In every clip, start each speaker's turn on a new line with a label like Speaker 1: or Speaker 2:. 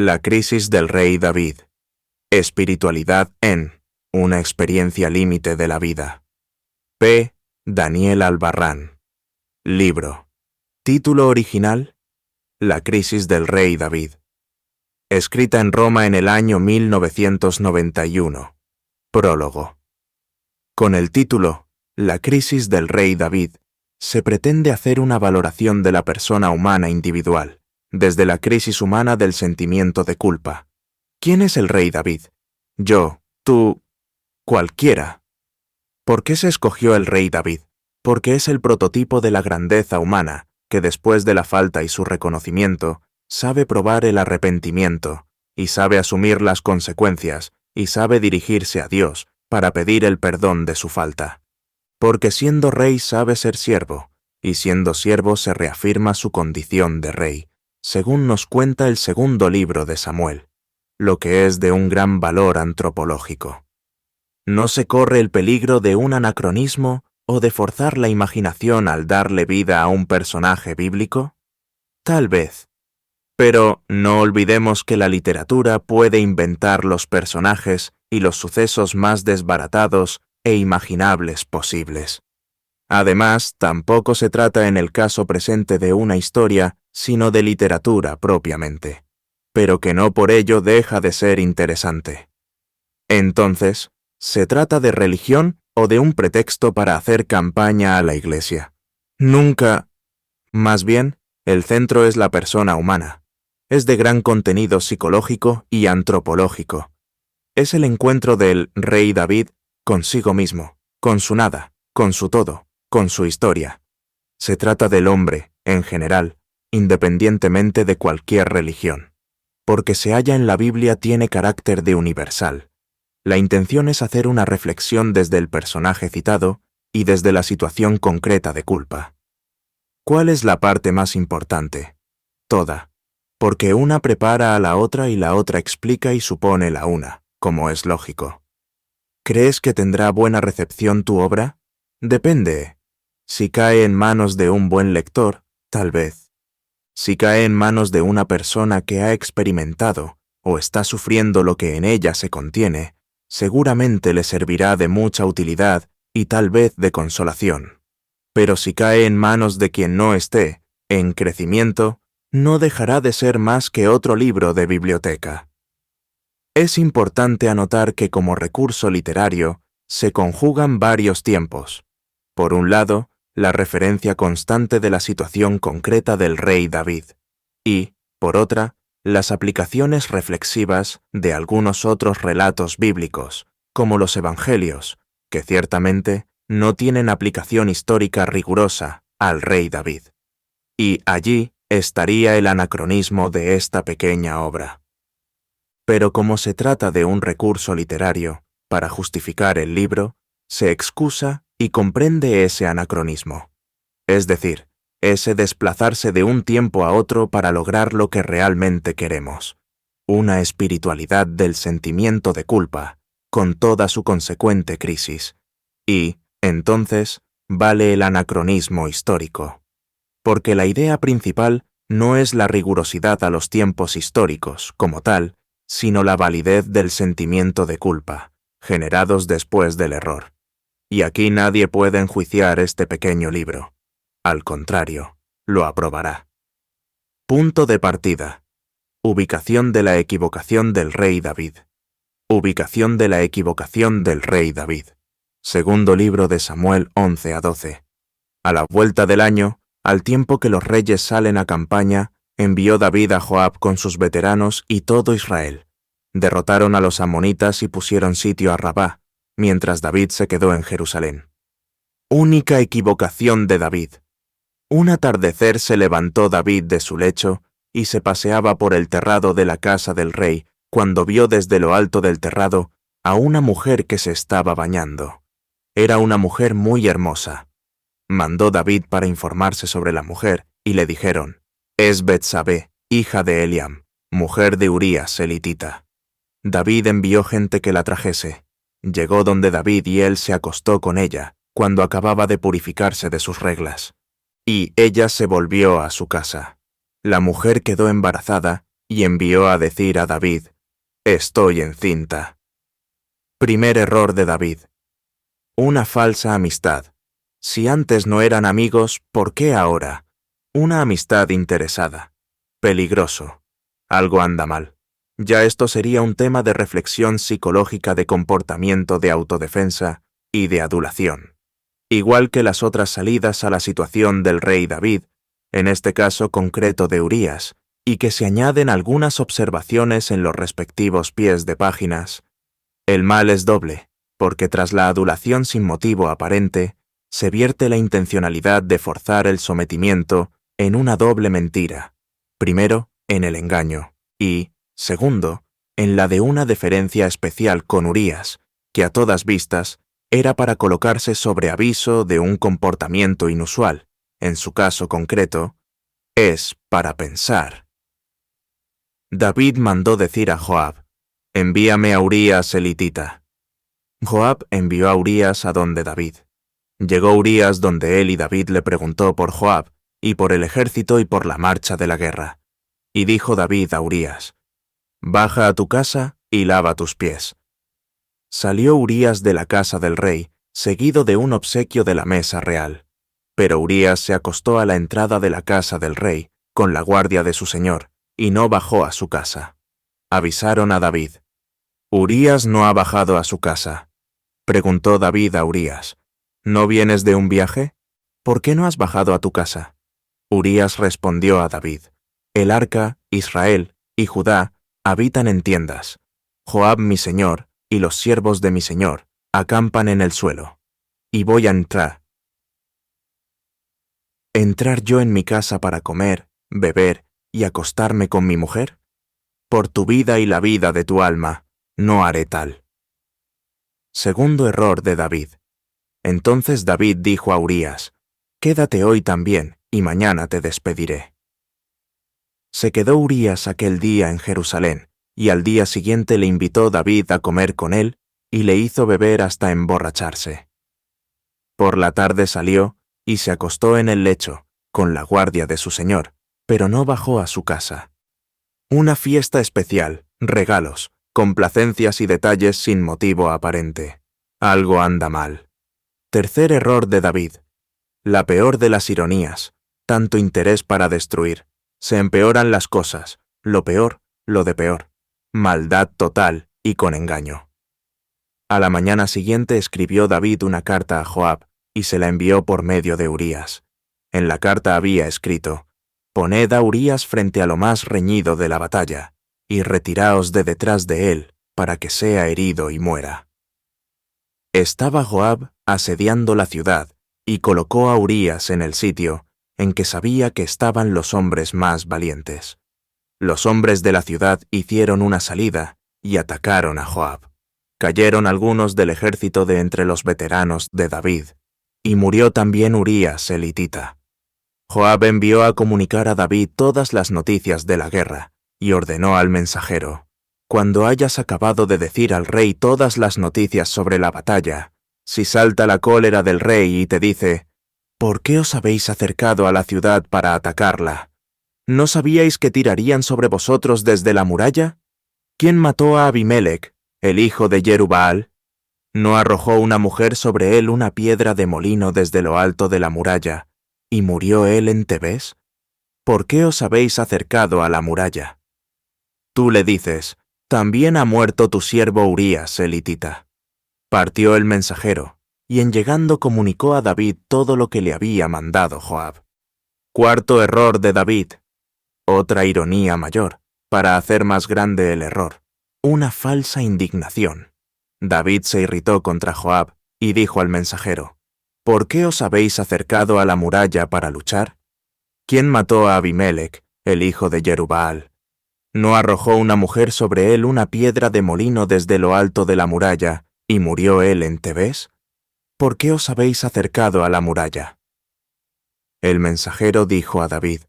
Speaker 1: La crisis del rey David. Espiritualidad en Una experiencia límite de la vida. P. Daniel Albarrán. Libro. Título original: La crisis del rey David. Escrita en Roma en el año 1991. Prólogo. Con el título La crisis del rey David, se pretende hacer una valoración de la persona humana individual, desde la crisis humana del sentimiento de culpa. ¿Quién es el rey David? Yo, tú, cualquiera. ¿Por qué se escogió el rey David? Porque es el prototipo de la grandeza humana, que después de la falta y su reconocimiento, sabe probar el arrepentimiento, y sabe asumir las consecuencias, y sabe dirigirse a Dios para pedir el perdón de su falta. Porque siendo rey sabe ser siervo, y siendo siervo se reafirma su condición de rey, según nos cuenta el segundo libro de Samuel, lo que es de un gran valor antropológico. ¿No se corre el peligro de un anacronismo o de forzar la imaginación al darle vida a un personaje bíblico? Tal vez. Pero no olvidemos que la literatura puede inventar los personajes y los sucesos más desbaratados e imaginables posibles. Además, tampoco se trata en el caso presente de una historia, sino de literatura propiamente, pero que no por ello deja de ser interesante. Entonces, ¿se trata de religión o de un pretexto para hacer campaña a la Iglesia? Nunca. Más bien, el centro es la persona humana. Es de gran contenido psicológico y antropológico. Es el encuentro del rey David consigo mismo, con su nada, con su todo, con su historia. Se trata del hombre, en general, independientemente de cualquier religión. Porque se halla en la Biblia tiene carácter de universal. La intención es hacer una reflexión desde el personaje citado y desde la situación concreta de culpa. ¿Cuál es la parte más importante? Toda. Porque una prepara a la otra y la otra explica y supone la una, como es lógico. ¿Crees que tendrá buena recepción tu obra? Depende. Si cae en manos de un buen lector, tal vez. Si cae en manos de una persona que ha experimentado o está sufriendo lo que en ella se contiene, seguramente le servirá de mucha utilidad y tal vez de consolación. Pero si cae en manos de quien no esté en crecimiento, no dejará de ser más que otro libro de biblioteca. Es importante anotar que como recurso literario se conjugan varios tiempos. Por un lado, la referencia constante de la situación concreta del rey David, y, por otra, las aplicaciones reflexivas de algunos otros relatos bíblicos, como los evangelios, que ciertamente no tienen aplicación histórica rigurosa al rey David. Y allí estaría el anacronismo de esta pequeña obra. Pero como se trata de un recurso literario, para justificar el libro, se excusa y comprende ese anacronismo. Es decir, ese desplazarse de un tiempo a otro para lograr lo que realmente queremos. Una espiritualidad del sentimiento de culpa, con toda su consecuente crisis. Y, entonces, vale el anacronismo histórico. Porque la idea principal no es la rigurosidad a los tiempos históricos, como tal, sino la validez del sentimiento de culpa, generados después del error. Y aquí nadie puede enjuiciar este pequeño libro. Al contrario, lo aprobará. Punto de partida. Ubicación de la equivocación del rey David. Ubicación de la equivocación del rey David. Segundo libro de Samuel 11-12. A la vuelta del año, al tiempo que los reyes salen a campaña, envió David a Joab con sus veteranos y todo Israel. Derrotaron a los amonitas y pusieron sitio a Rabá, mientras David se quedó en Jerusalén. Única equivocación de David. Un atardecer se levantó David de su lecho y se paseaba por el terrado de la casa del rey cuando vio desde lo alto del terrado a una mujer que se estaba bañando. Era una mujer muy hermosa. Mandó David para informarse sobre la mujer y le dijeron: «Es Betsabé, hija de Eliam, mujer de Urías elitita». David envió gente que la trajese. Llegó donde David y él se acostó con ella cuando acababa de purificarse de sus reglas. Y ella se volvió a su casa. La mujer quedó embarazada y envió a decir a David: «Estoy encinta». Primer error de David. Una falsa amistad. Si antes no eran amigos, ¿por qué ahora? Una amistad interesada. Peligroso. Algo anda mal. Ya esto sería un tema de reflexión psicológica de comportamiento de autodefensa y de adulación. Igual que las otras salidas a la situación del rey David, en este caso concreto de Urías, y que se añaden algunas observaciones en los respectivos pies de páginas. El mal es doble, porque tras la adulación sin motivo aparente, se vierte la intencionalidad de forzar el sometimiento en una doble mentira. Primero, en el engaño, y, segundo, en la de una deferencia especial con Urías, que a todas vistas era para colocarse sobre aviso de un comportamiento inusual, en su caso concreto, es para pensar. David mandó decir a Joab: «Envíame a Urías elitita». Joab envió a Urías a donde David. Llegó Urías donde él y David le preguntó por Joab, y por el ejército y por la marcha de la guerra. Y dijo David a Urías: «Baja a tu casa y lava tus pies». Salió Urías de la casa del rey, seguido de un obsequio de la mesa real. Pero Urías se acostó a la entrada de la casa del rey, con la guardia de su señor, y no bajó a su casa. Avisaron a David: «Urías no ha bajado a su casa». Preguntó David a Urías: «¿No vienes de un viaje? ¿Por qué no has bajado a tu casa?» Urías respondió a David: «El arca, Israel y Judá habitan en tiendas. Joab mi señor y los siervos de mi señor acampan en el suelo. Y voy a entrar. ¿Entrar yo en mi casa para comer, beber y acostarme con mi mujer? Por tu vida y la vida de tu alma, no haré tal». Segundo error de David. Entonces David dijo a Urías: «Quédate hoy también, y mañana te despediré». Se quedó Urías aquel día en Jerusalén, y al día siguiente le invitó David a comer con él, y le hizo beber hasta emborracharse. Por la tarde salió, y se acostó en el lecho, con la guardia de su señor, pero no bajó a su casa. Una fiesta especial, regalos, complacencias y detalles sin motivo aparente. Algo anda mal. Tercer error de David. La peor de las ironías, tanto interés para destruir. Se empeoran las cosas, lo peor, lo de peor. Maldad total y con engaño. A la mañana siguiente escribió David una carta a Joab, y se la envió por medio de Urías. En la carta había escrito: «Poned a Urías frente a lo más reñido de la batalla, y retiraos de detrás de él, para que sea herido y muera». Estaba Joab asediando la ciudad, y colocó a Urías en el sitio en que sabía que estaban los hombres más valientes. Los hombres de la ciudad hicieron una salida y atacaron a Joab. Cayeron algunos del ejército de entre los veteranos de David, y murió también Urías elitita. Joab envió a comunicar a David todas las noticias de la guerra, y ordenó al mensajero: «Cuando hayas acabado de decir al rey todas las noticias sobre la batalla, si salta la cólera del rey y te dice: ¿por qué os habéis acercado a la ciudad para atacarla? ¿No sabíais que tirarían sobre vosotros desde la muralla? ¿Quién mató a Abimelech, el hijo de Jerubbaal? ¿No arrojó una mujer sobre él una piedra de molino desde lo alto de la muralla, y murió él en Tebés? ¿Por qué os habéis acercado a la muralla?» Tú le dices: «También ha muerto tu siervo Urías elitita». Partió el mensajero, y en llegando comunicó a David todo lo que le había mandado Joab. Cuarto error de David. Otra ironía mayor, para hacer más grande el error. Una falsa indignación. David se irritó contra Joab, y dijo al mensajero: «¿Por qué os habéis acercado a la muralla para luchar? ¿Quién mató a Abimelech, el hijo de Jerubbaal? ¿No arrojó una mujer sobre él una piedra de molino desde lo alto de la muralla, y murió él en Tebés? ¿Por qué os habéis acercado a la muralla?» El mensajero dijo a David: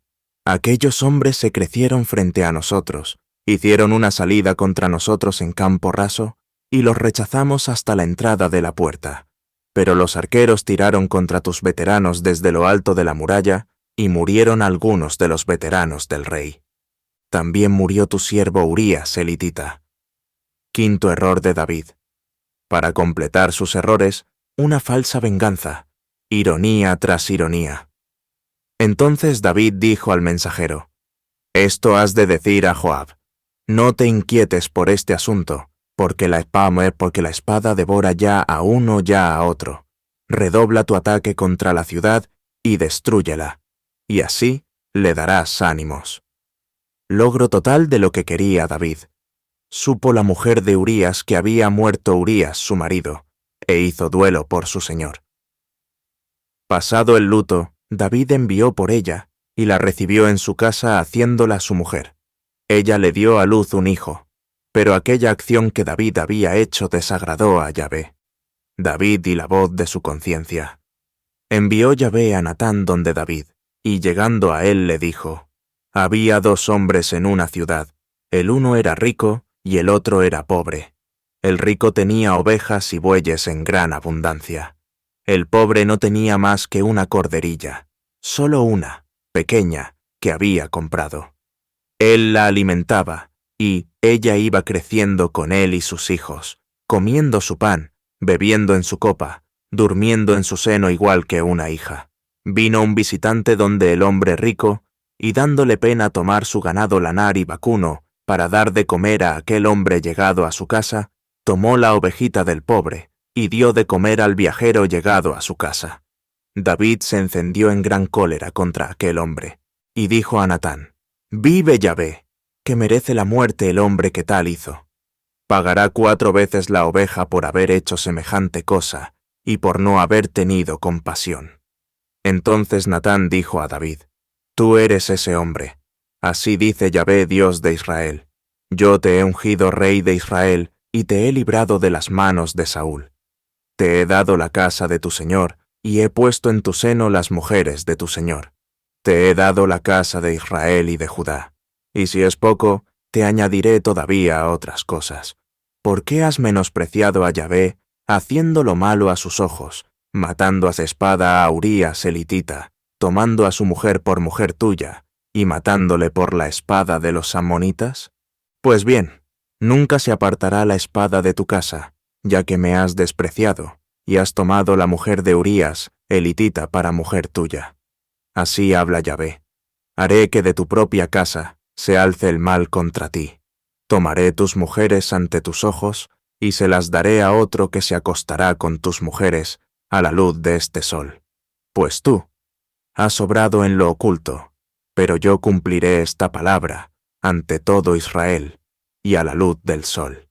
Speaker 1: «Aquellos hombres se crecieron frente a nosotros, hicieron una salida contra nosotros en campo raso, y los rechazamos hasta la entrada de la puerta. Pero los arqueros tiraron contra tus veteranos desde lo alto de la muralla, y murieron algunos de los veteranos del rey». también murió tu siervo Urías elitita. Quinto error de David. Para completar sus errores, una falsa venganza, ironía tras ironía. Entonces David dijo al mensajero: Esto has de decir a Joab: No te inquietes por este asunto, porque la espada devora ya a uno ya a otro. Redobla tu ataque contra la ciudad y destrúyela, y así le darás ánimos. Logro total de lo que quería David. Supo la mujer de Urías que había muerto Urías, su marido, e hizo duelo por su señor. Pasado el luto, David envió por ella, y la recibió en su casa haciéndola su mujer. Ella le dio a luz un hijo, pero aquella acción que David había hecho desagradó a Yahvé. David y la voz de su conciencia. Envió Yahvé a Natán donde David, y llegando a él le dijo: Había dos hombres en una ciudad, el uno era rico y el otro era pobre. El rico tenía ovejas y bueyes en gran abundancia. El pobre no tenía más que una corderilla, solo una, pequeña, que había comprado. Él la alimentaba, y ella iba creciendo con él y sus hijos, comiendo su pan, bebiendo en su copa, durmiendo en su seno igual que una hija. Vino un visitante donde el hombre rico, y dándole pena tomar su ganado lanar y vacuno para dar de comer a aquel hombre llegado a su casa, tomó la ovejita del pobre, y dio de comer al viajero llegado a su casa. David se encendió en gran cólera contra aquel hombre, y dijo a Natán: Vive Yahvé, que merece la muerte el hombre que tal hizo. Pagará 4 veces la oveja por haber hecho semejante cosa, y por no haber tenido compasión. Entonces Natán dijo a David: Tú eres ese hombre. Así dice Yahvé, Dios de Israel: Yo te he ungido rey de Israel, y te he librado de las manos de Saúl. Te he dado la casa de tu señor, y he puesto en tu seno las mujeres de tu señor. Te he dado la casa de Israel y de Judá. Y si es poco, te añadiré todavía otras cosas. ¿Por qué has menospreciado a Yahvé, haciendo lo malo a sus ojos, matando a espada a Urías elitita, tomando a su mujer por mujer tuya, y matándole por la espada de los amonitas? Pues bien, nunca se apartará la espada de tu casa, ya que me has despreciado, y has tomado la mujer de Urías elitita para mujer tuya. Así habla Yahvé: Haré que de tu propia casa se alce el mal contra ti. Tomaré tus mujeres ante tus ojos, y se las daré a otro que se acostará con tus mujeres a la luz de este sol. Pues tú has obrado en lo oculto, pero yo cumpliré esta palabra ante todo Israel y a la luz del sol.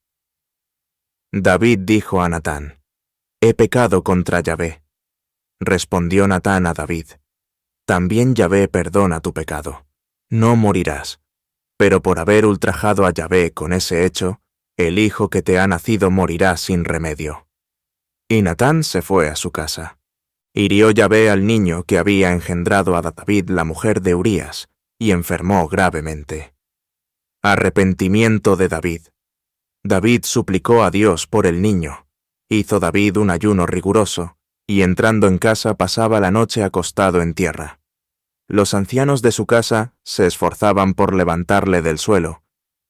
Speaker 1: David dijo a Natán: He pecado contra Yahvé. Respondió Natán a David: También Yahvé perdona tu pecado. No morirás. Pero por haber ultrajado a Yahvé con ese hecho, el hijo que te ha nacido morirá sin remedio. Y Natán se fue a su casa. Hirió Yahvé al niño que había engendrado a David, la mujer de Urías, y enfermó gravemente. Arrepentimiento de David. David suplicó a Dios por el niño. Hizo David un ayuno riguroso, y entrando en casa pasaba la noche acostado en tierra. Los ancianos de su casa se esforzaban por levantarle del suelo,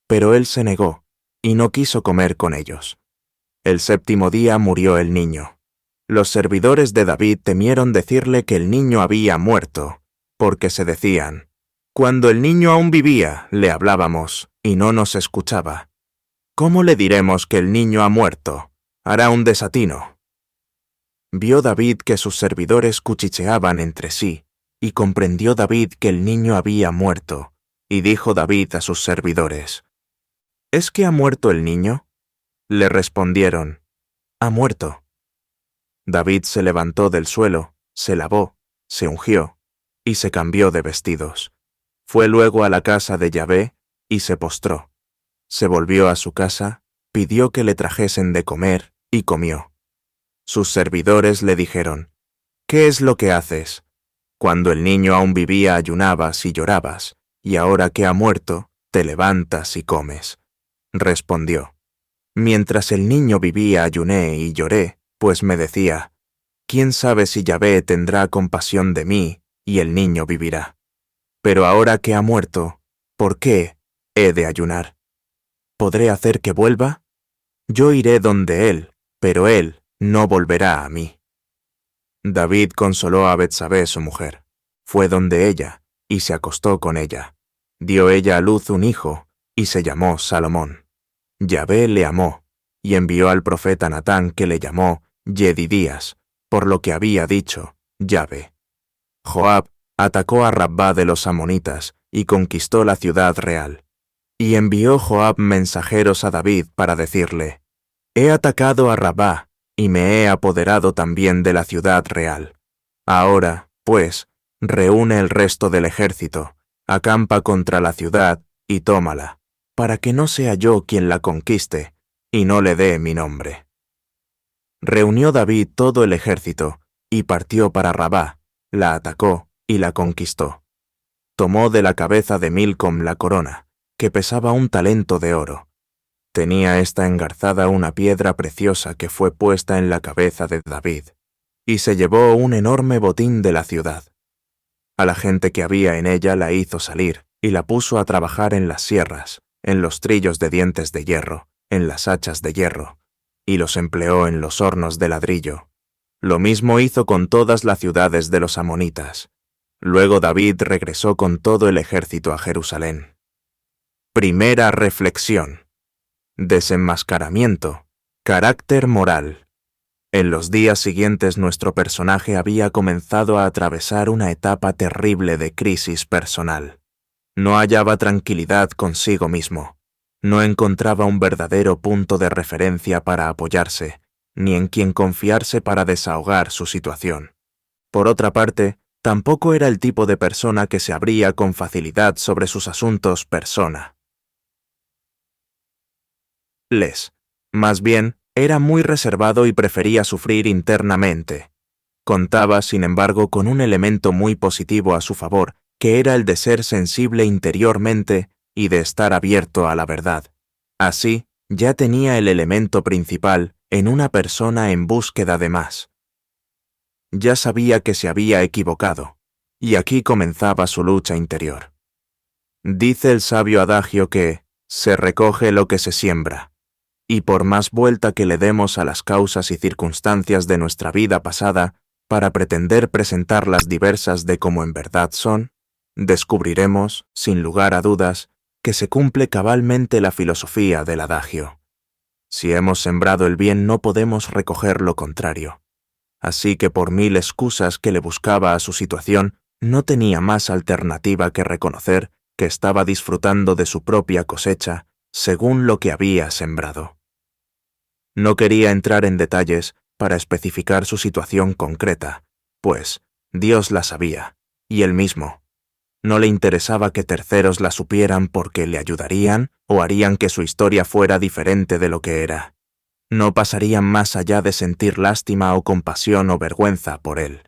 Speaker 1: pero él se negó, y no quiso comer con ellos. El 7º día murió el niño. Los servidores de David temieron decirle que el niño había muerto, porque se decían: Cuando el niño aún vivía, le hablábamos, y no nos escuchaba. ¿Cómo le diremos que el niño ha muerto? Hará un desatino. Vio David que sus servidores cuchicheaban entre sí, y comprendió David que el niño había muerto, y dijo David a sus servidores: ¿Es que ha muerto el niño? Le respondieron: Ha muerto. David se levantó del suelo, se lavó, se ungió, y se cambió de vestidos. Fue luego a la casa de Yahvé, y se postró. Se volvió a su casa, pidió que le trajesen de comer, y comió. Sus servidores le dijeron: ¿Qué es lo que haces? Cuando el niño aún vivía ayunabas y llorabas, y ahora que ha muerto, te levantas y comes. Respondió: Mientras el niño vivía ayuné y lloré, pues me decía: ¿Quién sabe si Yahvé tendrá compasión de mí, y el niño vivirá? Pero ahora que ha muerto, ¿por qué? ¿He de ayunar? ¿Podré hacer que vuelva? Yo iré donde él, pero él no volverá a mí. David consoló a Betsabé, su mujer. Fue donde ella, y se acostó con ella. Dio ella a luz un hijo, y se llamó Salomón. Yahvé le amó, y envió al profeta Natán, que le llamó Yedidías, por lo que había dicho Yahvé. Joab atacó a Rabbá de los amonitas, y conquistó la ciudad real. Y envió Joab mensajeros a David para decirle: He atacado a Rabbá, y me he apoderado también de la ciudad real. Ahora, pues, reúne el resto del ejército, acampa contra la ciudad y tómala, para que no sea yo quien la conquiste, y no le dé mi nombre. Reunió David todo el ejército, y partió para Rabbá, la atacó y la conquistó. Tomó de la cabeza de Milcom la corona, que pesaba 1 talento de oro. Tenía esta engarzada una piedra preciosa que fue puesta en la cabeza de David, y se llevó un enorme botín de la ciudad. A la gente que había en ella la hizo salir, y la puso a trabajar en las sierras, en los trillos de dientes de hierro, en las hachas de hierro, y los empleó en los hornos de ladrillo. Lo mismo hizo con todas las ciudades de los amonitas. Luego David regresó con todo el ejército a Jerusalén. Primera reflexión. Desenmascaramiento. Carácter moral. En los días siguientes nuestro personaje había comenzado a atravesar una etapa terrible de crisis personal. No hallaba tranquilidad consigo mismo. No encontraba un verdadero punto de referencia para apoyarse, ni en quien confiarse para desahogar su situación. Por otra parte, tampoco era el tipo de persona que se abría con facilidad sobre sus asuntos persona. Más bien, era muy reservado y prefería sufrir internamente. Contaba, sin embargo, con un elemento muy positivo a su favor, que era el de ser sensible interiormente y de estar abierto a la verdad. Así, ya tenía el elemento principal en una persona en búsqueda de más. Ya sabía que se había equivocado, y aquí comenzaba su lucha interior. Dice el sabio adagio que se recoge lo que se siembra, y por más vuelta que le demos a las causas y circunstancias de nuestra vida pasada para pretender presentarlas diversas de como en verdad son, descubriremos, sin lugar a dudas, que se cumple cabalmente la filosofía del adagio. Si hemos sembrado el bien no podemos recoger lo contrario. Así que por 1000 excusas que le buscaba a su situación, no tenía más alternativa que reconocer que estaba disfrutando de su propia cosecha según lo que había sembrado. No quería entrar en detalles para especificar su situación concreta, pues Dios la sabía, y él mismo. No le interesaba que terceros la supieran porque le ayudarían o harían que su historia fuera diferente de lo que era. No pasarían más allá de sentir lástima o compasión o vergüenza por él.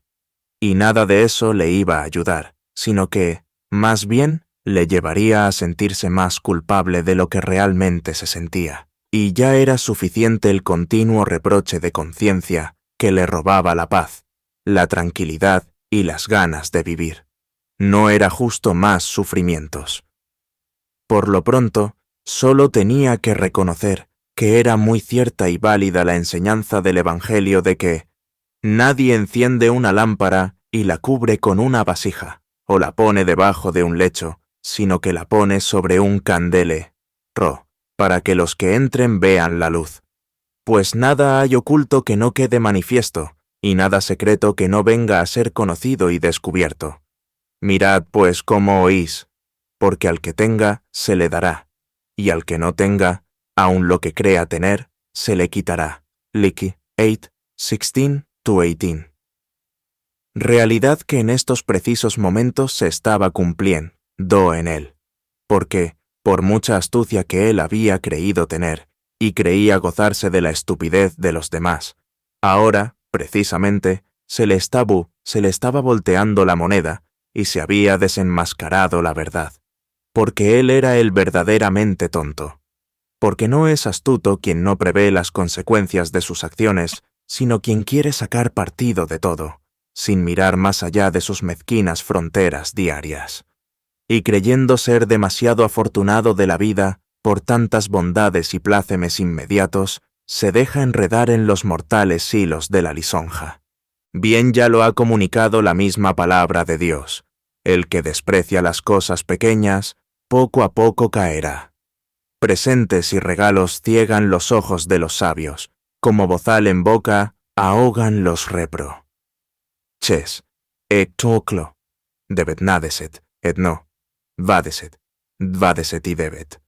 Speaker 1: Y nada de eso le iba a ayudar, sino que, más bien, le llevaría a sentirse más culpable de lo que realmente se sentía. Y ya era suficiente el continuo reproche de conciencia que le robaba la paz, la tranquilidad y las ganas de vivir. No era justo más sufrimientos. Por lo pronto, solo tenía que reconocer que era muy cierta y válida la enseñanza del Evangelio de que nadie enciende una lámpara y la cubre con una vasija, o la pone debajo de un lecho, sino que la pone sobre un candele, para que los que entren vean la luz. Pues nada hay oculto que no quede manifiesto, y nada secreto que no venga a ser conocido y descubierto. Mirad pues cómo oís, porque al que tenga se le dará, y al que no tenga, aun lo que crea tener, se le quitará. Levítico 8:16-18. Realidad que en estos precisos momentos se estaba cumpliendo en él, porque, por mucha astucia que él había creído tener, y creía gozarse de la estupidez de los demás, ahora, precisamente, se le estaba volteando la moneda y se había desenmascarado la verdad, porque él era el verdaderamente tonto, porque no es astuto quien no prevé las consecuencias de sus acciones, sino quien quiere sacar partido de todo, sin mirar más allá de sus mezquinas fronteras diarias. y creyendo ser demasiado afortunado de la vida por tantas bondades y plácemes inmediatos, se deja enredar en los mortales hilos de la lisonja. Bien ya lo ha comunicado la misma palabra de Dios: el que desprecia las cosas pequeñas, poco a poco caerá. Presentes y regalos ciegan los ojos de los sabios, como bozal en boca ahogan los repro. Ches, toclo, debet nadeset, et no, vadeset y debet.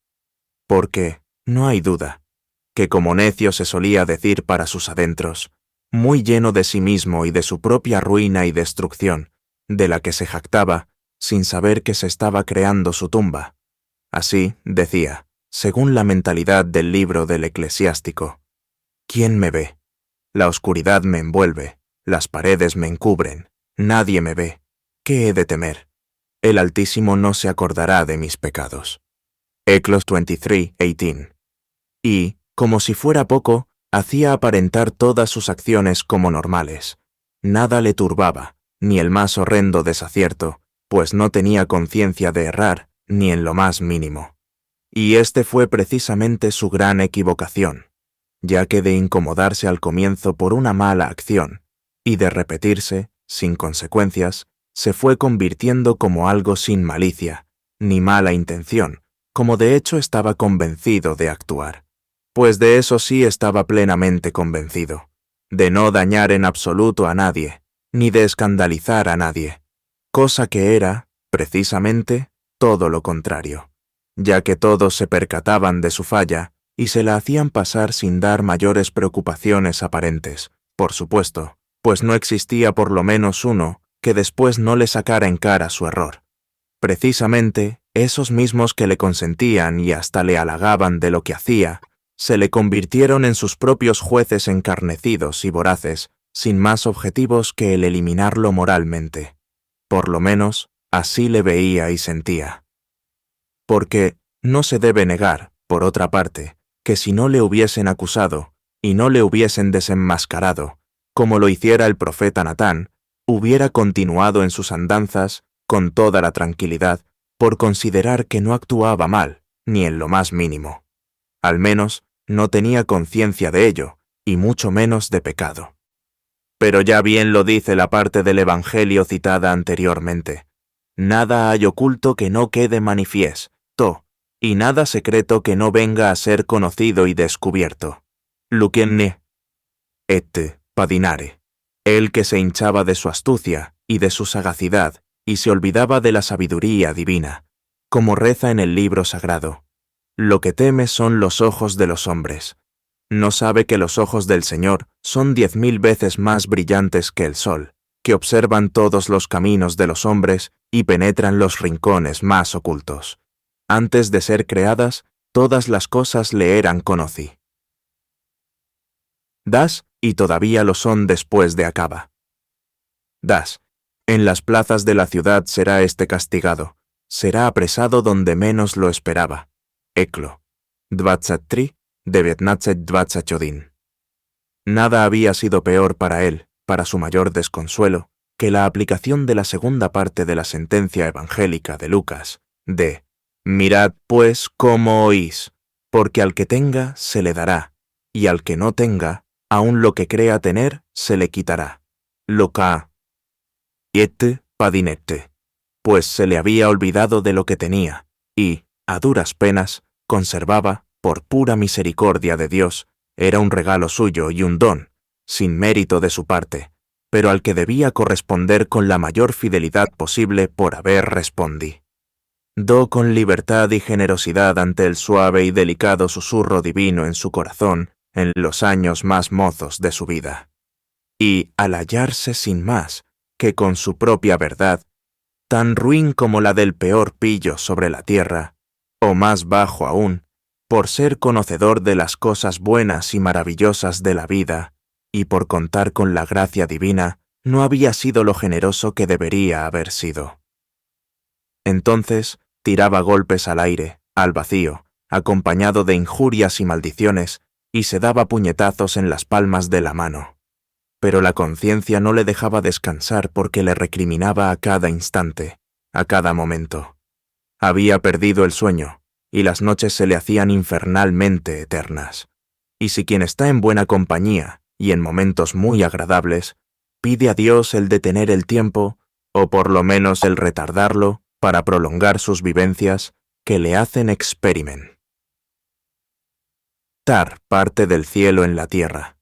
Speaker 1: Porque, no hay duda, que como necio se solía decir para sus adentros, muy lleno de sí mismo y de su propia ruina y destrucción, de la que se jactaba, sin saber que se estaba creando su tumba. Así, decía, según la mentalidad del libro del eclesiástico: ¿quién me ve? La oscuridad me envuelve, las paredes me encubren, nadie me ve. ¿Qué he de temer? El Altísimo no se acordará de mis pecados. Eclos 23:18. Y, como si fuera poco, hacía aparentar todas sus acciones como normales. Nada le turbaba, ni el más horrendo desacierto, pues no tenía conciencia de errar, ni en lo más mínimo. Y este fue precisamente su gran equivocación, ya que de incomodarse al comienzo por una mala acción, y de repetirse, sin consecuencias, se fue convirtiendo como algo sin malicia, ni mala intención, como de hecho estaba convencido de actuar. Pues de eso sí estaba plenamente convencido, de no dañar en absoluto a nadie, ni de escandalizar a nadie, cosa que era, precisamente, todo lo contrario, ya que todos se percataban de su falla y se la hacían pasar sin dar mayores preocupaciones aparentes, por supuesto, pues no existía por lo menos uno que después no le sacara en cara su error. Precisamente, esos mismos que le consentían y hasta le halagaban de lo que hacía, se le convirtieron en sus propios jueces encarnecidos y voraces, sin más objetivos que el eliminarlo moralmente. Por lo menos, así le veía y sentía. Porque no se debe negar, por otra parte, que si no le hubiesen acusado y no le hubiesen desenmascarado, como lo hiciera el profeta Natán, hubiera continuado en sus andanzas con toda la tranquilidad, por considerar que no actuaba mal, ni en lo más mínimo. Al menos, no tenía conciencia de ello, y mucho menos de pecado. Pero ya bien lo dice la parte del Evangelio citada anteriormente: nada hay oculto que no quede manifiesto, y nada secreto que no venga a ser conocido y descubierto. Lucienne et padinare. El que se hinchaba de su astucia y de su sagacidad, y se olvidaba de la sabiduría divina, como reza en el libro sagrado: lo que teme son los ojos de los hombres. No sabe que los ojos del Señor son 10.000 veces más brillantes que el sol, que observan todos los caminos de los hombres y penetran los rincones más ocultos. Antes de ser creadas, todas las cosas le eran conocí. Das, y todavía lo son después de acaba. Das. En las plazas de la ciudad será este castigado, será apresado donde menos lo esperaba. Eclo. 23, 19-21. Nada había sido peor para él, para su mayor desconsuelo, que la aplicación de la segunda parte de la sentencia evangélica de Lucas, de: mirad pues cómo oís, porque al que tenga se le dará, y al que no tenga, aun lo que crea tener se le quitará. Loca. Et padinette. Pues se le había olvidado de lo que tenía, y, a duras penas, conservaba, por pura misericordia de Dios, era un regalo suyo y un don, sin mérito de su parte, pero al que debía corresponder con la mayor fidelidad posible por haber respondi. Do con libertad y generosidad ante el suave y delicado susurro divino en su corazón en los años más mozos de su vida. Y al hallarse sin más que con su propia verdad, tan ruin como la del peor pillo sobre la tierra, o más bajo aún, por ser conocedor de las cosas buenas y maravillosas de la vida, y por contar con la gracia divina, no había sido lo generoso que debería haber sido. Entonces tiraba golpes al aire, al vacío, acompañado de injurias y maldiciones, y se daba puñetazos en las palmas de la mano. Pero la conciencia no le dejaba descansar porque le recriminaba a cada instante, a cada momento. Había perdido el sueño, y las noches se le hacían infernalmente eternas. Y si quien está en buena compañía, y en momentos muy agradables, pide a Dios el detener el tiempo, o por lo menos el retardarlo, para prolongar sus vivencias, que le hacen experimen. Tar parte del cielo en la tierra.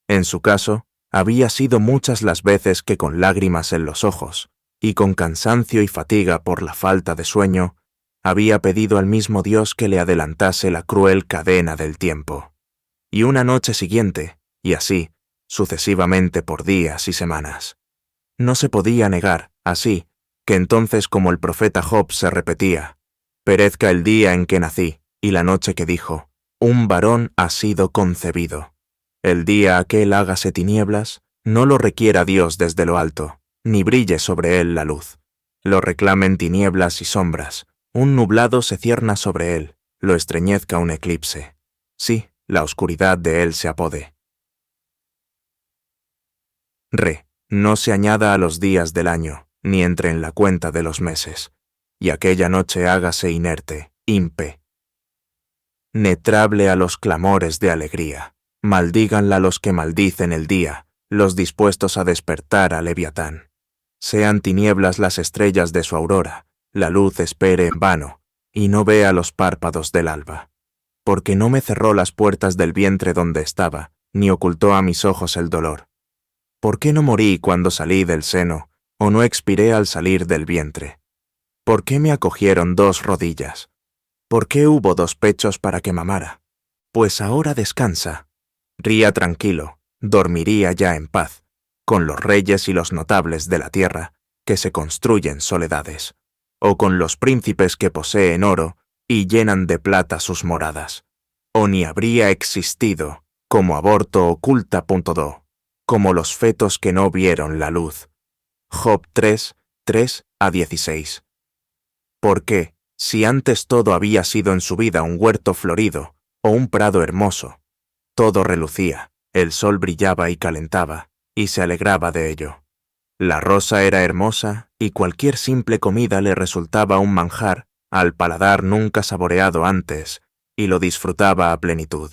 Speaker 1: En su caso, había sido muchas las veces que con lágrimas en los ojos, y con cansancio y fatiga por la falta de sueño, había pedido al mismo Dios que le adelantase la cruel cadena del tiempo. Y una noche siguiente, y así, sucesivamente por días y semanas. No se podía negar, así, que entonces como el profeta Job se repetía, perezca el día en que nací, y la noche que dijo, un varón ha sido concebido. El día aquel hágase tinieblas, no lo requiera Dios desde lo alto, ni brille sobre él la luz. Lo reclamen tinieblas y sombras, un nublado se cierna sobre él, lo estreñezca un eclipse. Sí, la oscuridad de él se apode. No se añada a los días del año, ni entre en la cuenta de los meses, y aquella noche hágase inerte, impe. Netrable a los clamores de alegría, maldíganla los que maldicen el día, los dispuestos a despertar a Leviatán. Sean tinieblas las estrellas de su aurora, la luz espere en vano, y no vea los párpados del alba. Porque no me cerró las puertas del vientre donde estaba, ni ocultó a mis ojos el dolor. ¿Por qué no morí cuando salí del seno, o no expiré al salir del vientre? ¿Por qué me acogieron dos rodillas? ¿Por qué hubo dos pechos para que mamara? Pues ahora descansa. Ría tranquilo, dormiría ya en paz, con los reyes y los notables de la tierra, que se construyen soledades, o con los príncipes que poseen oro y llenan de plata sus moradas. O ni habría existido, como aborto oculta.do, como los fetos que no vieron la luz. Job 3, 3-16. Porque, si antes todo había sido en su vida un huerto florido o un prado hermoso, todo relucía, el sol brillaba y calentaba, y se alegraba de ello. La rosa era hermosa y cualquier simple comida le resultaba un manjar al paladar nunca saboreado antes, y lo disfrutaba a plenitud.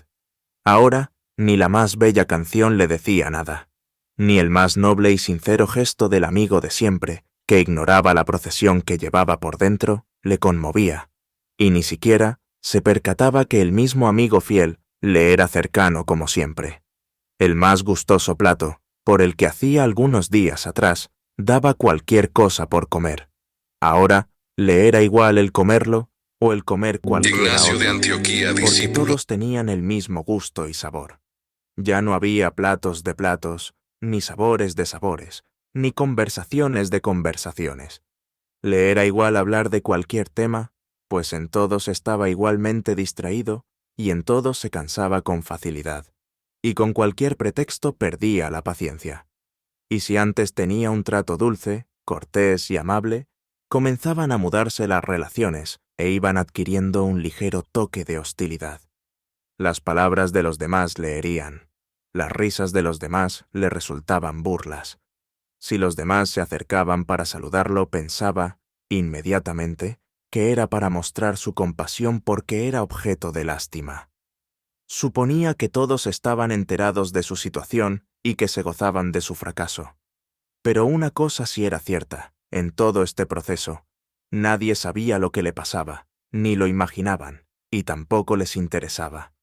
Speaker 1: Ahora, ni la más bella canción le decía nada, ni el más noble y sincero gesto del amigo de siempre, que ignoraba la procesión que llevaba por dentro, le conmovía, y ni siquiera se percataba que el mismo amigo fiel le era cercano como siempre. El más gustoso plato, por el que hacía algunos días atrás, daba cualquier cosa por comer. Ahora le era igual el comerlo o el comer cualquier
Speaker 2: Ignacio de
Speaker 1: otro,
Speaker 2: Antioquía,
Speaker 1: porque
Speaker 2: discípulo.
Speaker 1: todos tenían el mismo gusto y sabor. Ya no había platos de platos, ni sabores de sabores, ni conversaciones de conversaciones. Le era igual hablar de cualquier tema, pues en todos estaba igualmente distraído y en todos se cansaba con facilidad, y con cualquier pretexto perdía la paciencia. Y si antes tenía un trato dulce, cortés y amable, comenzaban a mudarse las relaciones e iban adquiriendo un ligero toque de hostilidad. Las palabras de los demás le herían, las risas de los demás le resultaban burlas. Si los demás se acercaban para saludarlo, pensaba, inmediatamente, que era para mostrar su compasión porque era objeto de lástima. Suponía que todos estaban enterados de su situación y que se gozaban de su fracaso. Pero una cosa sí era cierta, en todo este proceso, nadie sabía lo que le pasaba, ni lo imaginaban, y tampoco les interesaba.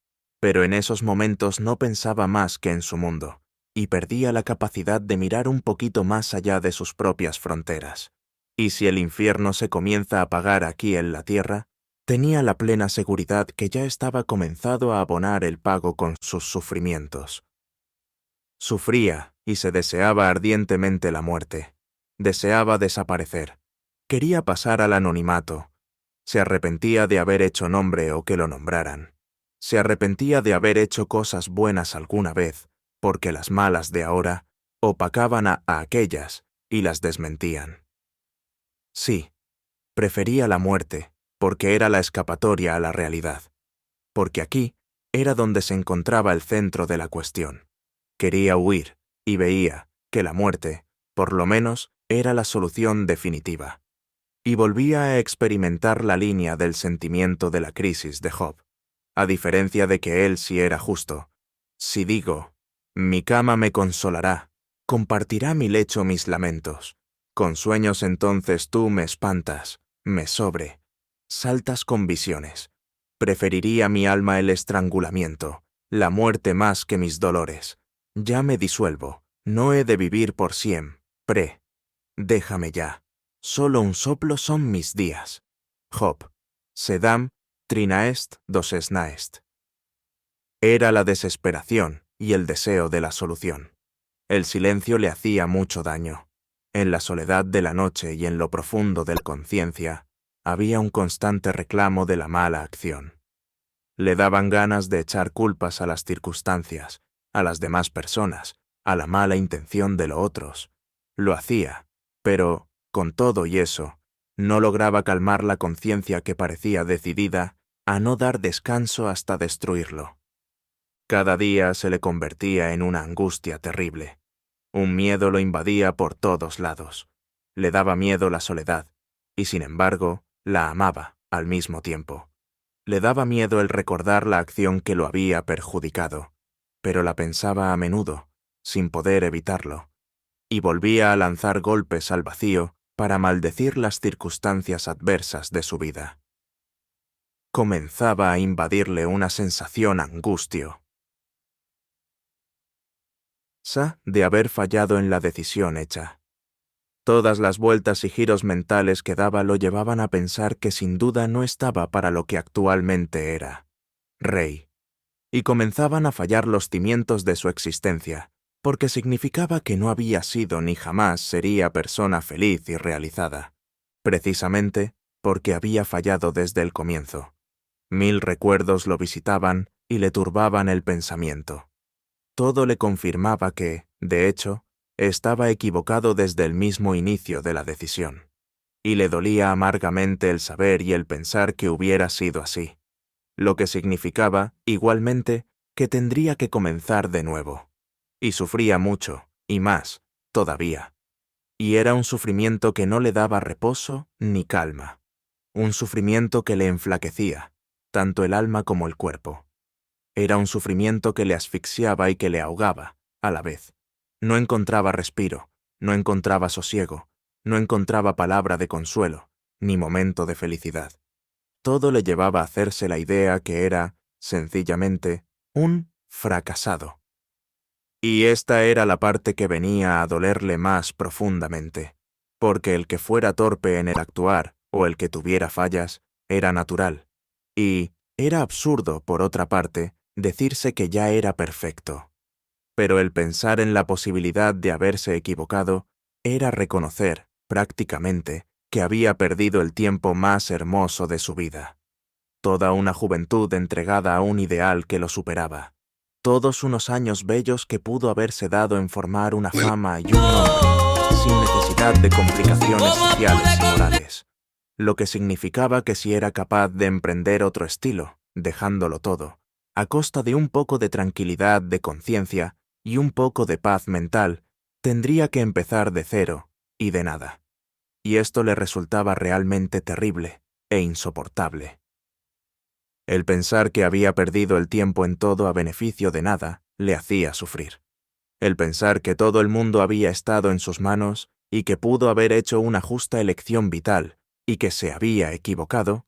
Speaker 1: Pero en esos momentos no pensaba más que en su mundo, y perdía la capacidad de mirar un poquito más allá de sus propias fronteras. Y si el infierno se comienza a pagar aquí en la tierra, tenía la plena seguridad que ya estaba comenzado a abonar el pago con sus sufrimientos. Sufría y se deseaba ardientemente la muerte. Deseaba desaparecer. Quería pasar al anonimato. Se arrepentía de haber hecho nombre o que lo nombraran. Se arrepentía de haber hecho cosas buenas alguna vez, porque las malas de ahora opacaban a aquellas y las desmentían. Sí, prefería la muerte, porque era la escapatoria a la realidad, porque aquí era donde se encontraba el centro de la cuestión. Quería huir, y veía que la muerte, por lo menos, era la solución definitiva. y volvía a experimentar la línea del sentimiento de la crisis de Job, a diferencia de que él sí era justo. Si digo, mi cama me consolará, compartirá mi lecho mis lamentos. Con sueños entonces tú me espantas, me saltas con visiones. Preferiría mi alma el estrangulamiento, la muerte más que mis dolores. Ya me disuelvo, no he de vivir por siempre. Déjame ya, solo un soplo son mis días. Job, sedam, trinaest, dosesnaest. Era la desesperación y el deseo de la solución. El silencio le hacía mucho daño. En la soledad de la noche y en lo profundo de la conciencia, había un constante reclamo de la mala acción. Le daban ganas de echar culpas a las circunstancias, a las demás personas, a la mala intención de los otros. Lo hacía, pero, con todo y eso, no lograba calmar la conciencia que parecía decidida a no dar descanso hasta destruirlo. Cada día se le convertía en una angustia terrible. Un miedo lo invadía por todos lados. Le daba miedo la soledad, y sin embargo, la amaba al mismo tiempo. Le daba miedo el recordar la acción que lo había perjudicado, pero la pensaba a menudo, sin poder evitarlo, y volvía a lanzar golpes al vacío para maldecir las circunstancias adversas de su vida. Comenzaba a invadirle una sensación angustio de haber fallado en la decisión hecha. Todas las vueltas y giros mentales que daba lo llevaban a pensar que sin duda no estaba para lo que actualmente era, rey, y comenzaban a fallar los cimientos de su existencia, porque significaba que no había sido ni jamás sería persona feliz y realizada, precisamente porque había fallado desde el comienzo. 1000 recuerdos lo visitaban y le turbaban el pensamiento. Todo le confirmaba que, de hecho, estaba equivocado desde el mismo inicio de la decisión, y le dolía amargamente el saber y el pensar que hubiera sido así, lo que significaba, igualmente, que tendría que comenzar de nuevo. Y sufría mucho, y más, todavía. Y era un sufrimiento que no le daba reposo ni calma, un sufrimiento que le enflaquecía, tanto el alma como el cuerpo. Era un sufrimiento que le asfixiaba y que le ahogaba, a la vez. No encontraba respiro, no encontraba sosiego, no encontraba palabra de consuelo, ni momento de felicidad. Todo le llevaba a hacerse la idea que era, sencillamente, un fracasado. Y esta era la parte que venía a dolerle más profundamente, porque el que fuera torpe en el actuar o el que tuviera fallas era natural, y era absurdo, por otra parte, decirse que ya era perfecto. Pero el pensar en la posibilidad de haberse equivocado era reconocer, prácticamente, que había perdido el tiempo más hermoso de su vida. Toda una juventud entregada a un ideal que lo superaba. Todos unos años bellos que pudo haberse dado en formar una fama y un nombre, sin necesidad de complicaciones sociales y morales. Lo que significaba que si era capaz de emprender otro estilo, dejándolo todo, a costa de un poco de tranquilidad de conciencia y un poco de paz mental, tendría que empezar de cero y de nada. Y esto le resultaba realmente terrible e insoportable. El pensar que había perdido el tiempo en todo a beneficio de nada le hacía sufrir. El pensar que todo el mundo había estado en sus manos y que pudo haber hecho una justa elección vital y que se había equivocado,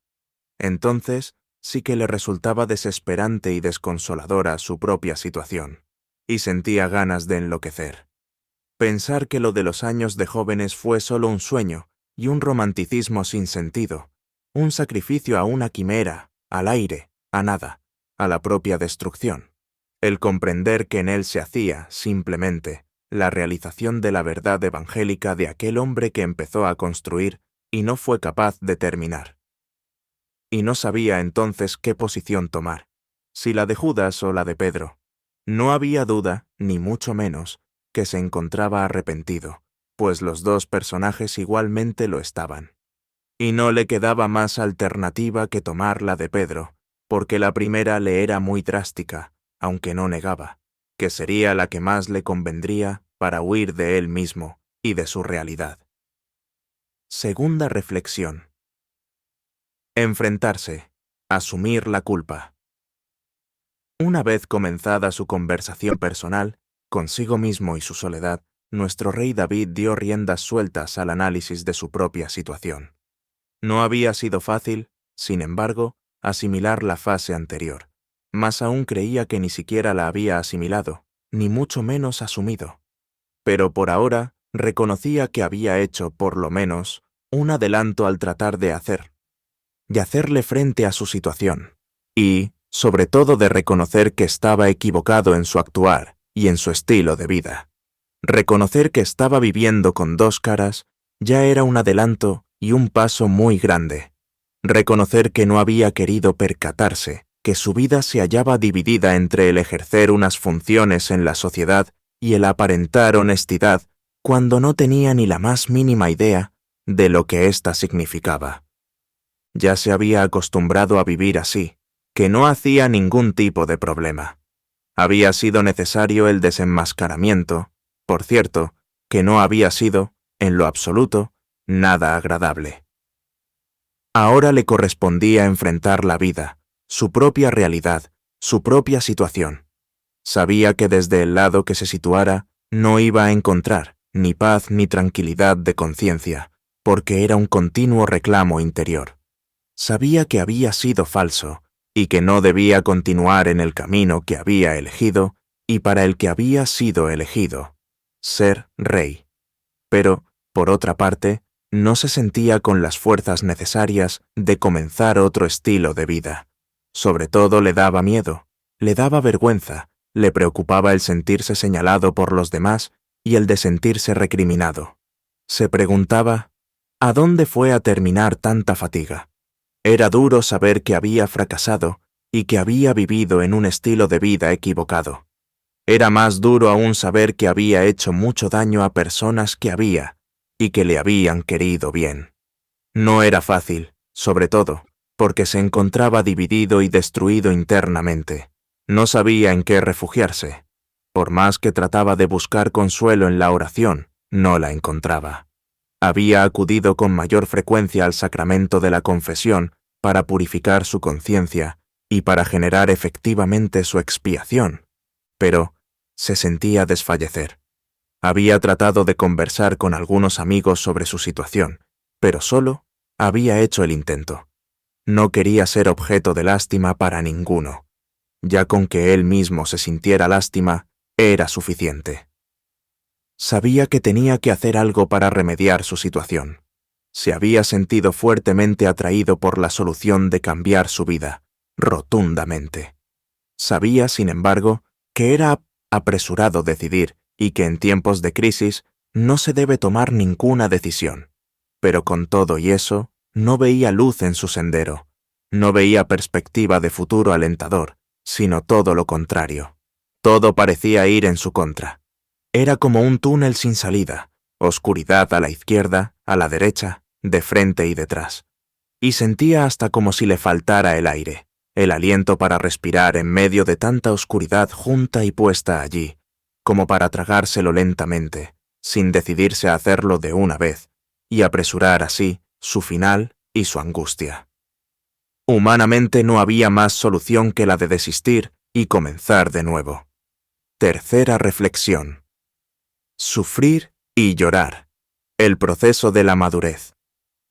Speaker 1: entonces sí que le resultaba desesperante y desconsoladora su propia situación, y sentía ganas de enloquecer. Pensar que lo de los años de jóvenes fue solo un sueño y un romanticismo sin sentido, un sacrificio a una quimera, al aire, a nada, a la propia destrucción. El comprender que en él se hacía, simplemente, la realización de la verdad evangélica de aquel hombre que empezó a construir y no fue capaz de terminar. Y no sabía entonces qué posición tomar, si la de Judas o la de Pedro. No había duda, ni mucho menos, que se encontraba arrepentido, pues los dos personajes igualmente lo estaban. Y no le quedaba más alternativa que tomar la de Pedro, porque la primera le era muy drástica, aunque no negaba, que sería la que más le convendría para huir de él mismo y de su realidad. Segunda reflexión. Enfrentarse. Asumir la culpa. Una vez comenzada su conversación personal, consigo mismo y su soledad, nuestro rey David dio riendas sueltas al análisis de su propia situación. No había sido fácil, sin embargo, asimilar la fase anterior. Más aún creía que ni siquiera la había asimilado, ni mucho menos asumido. Pero por ahora reconocía que había hecho, por lo menos, un adelanto al tratar de hacerle frente a su situación, y, sobre todo, de reconocer que estaba equivocado en su actuar y en su estilo de vida. Reconocer que estaba viviendo con dos caras ya era un adelanto y un paso muy grande. Reconocer que no había querido percatarse que su vida se hallaba dividida entre el ejercer unas funciones en la sociedad y el aparentar honestidad cuando no tenía ni la más mínima idea de lo que ésta significaba. Ya se había acostumbrado a vivir así, que no hacía ningún tipo de problema. Había sido necesario el desenmascaramiento, por cierto, que no había sido, en lo absoluto, nada agradable. Ahora le correspondía enfrentar la vida, su propia realidad, su propia situación. Sabía que desde el lado que se situara no iba a encontrar ni paz ni tranquilidad de conciencia, porque era un continuo reclamo interior. Sabía que había sido falso y que no debía continuar en el camino que había elegido y para el que había sido elegido, ser rey. Pero, por otra parte, no se sentía con las fuerzas necesarias de comenzar otro estilo de vida. Sobre todo le daba miedo, le daba vergüenza, le preocupaba el sentirse señalado por los demás y el de sentirse recriminado. Se preguntaba, ¿a dónde fue a terminar tanta fatiga? Era duro saber que había fracasado y que había vivido en un estilo de vida equivocado. Era más duro aún saber que había hecho mucho daño a personas que había y que le habían querido bien. No era fácil, sobre todo, porque se encontraba dividido y destruido internamente. No sabía en qué refugiarse. Por más que trataba de buscar consuelo en la oración, no la encontraba. Había acudido con mayor frecuencia al sacramento de la confesión para purificar su conciencia y para generar efectivamente su expiación, pero se sentía desfallecer. Había tratado de conversar con algunos amigos sobre su situación, pero solo había hecho el intento. No quería ser objeto de lástima para ninguno. Ya con que él mismo se sintiera lástima, era suficiente. Sabía que tenía que hacer algo para remediar su situación. Se había sentido fuertemente atraído por la solución de cambiar su vida, rotundamente. Sabía, sin embargo, que era apresurado decidir y que en tiempos de crisis no se debe tomar ninguna decisión. Pero con todo y eso, no veía luz en su sendero. No veía perspectiva de futuro alentador, sino todo lo contrario. Todo parecía ir en su contra. Era como un túnel sin salida, oscuridad a la izquierda, a la derecha, de frente y detrás. Y sentía hasta como si le faltara el aire, el aliento para respirar en medio de tanta oscuridad junta y puesta allí, como para tragárselo lentamente, sin decidirse a hacerlo de una vez, y apresurar así su final y su angustia. Humanamente no había más solución que la de desistir y comenzar de nuevo. Tercera reflexión. Sufrir y llorar. El proceso de la madurez.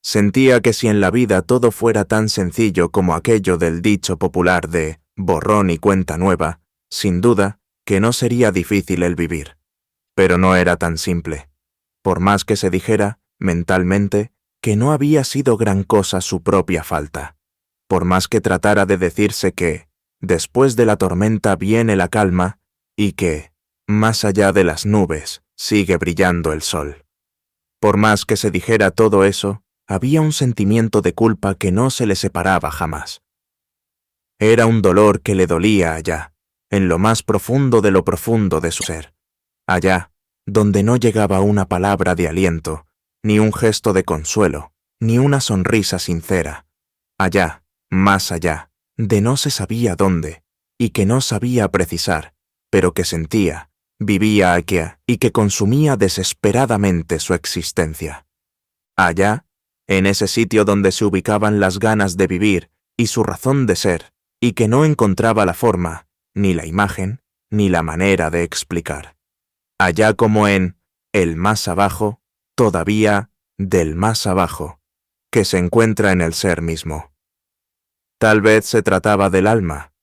Speaker 1: Sentía que si en la vida todo fuera tan sencillo como aquello del dicho popular de borrón y cuenta nueva, sin duda que no sería difícil el vivir. Pero no era tan simple. Por más que se dijera, mentalmente, que no había sido gran cosa su propia falta. Por más que tratara de decirse que, después de la tormenta viene la calma, y que, más allá de las nubes, sigue brillando el sol. Por más que se dijera todo eso, había un sentimiento de culpa que no se le separaba jamás. Era un dolor que le dolía allá, en lo más profundo de lo profundo de su ser. Allá, donde no llegaba una palabra de aliento, ni un gesto de consuelo, ni una sonrisa sincera. Allá, más allá, de no se sabía dónde, y que no sabía precisar, pero que sentía, vivía aquí y que consumía desesperadamente su existencia. Allá, en ese sitio donde se ubicaban las ganas de vivir y su razón de ser, y que no encontraba la forma, ni la imagen, ni la manera de explicar. Allá como en el más abajo, todavía del más abajo, que se encuentra en el ser mismo. Tal vez se trataba del alma,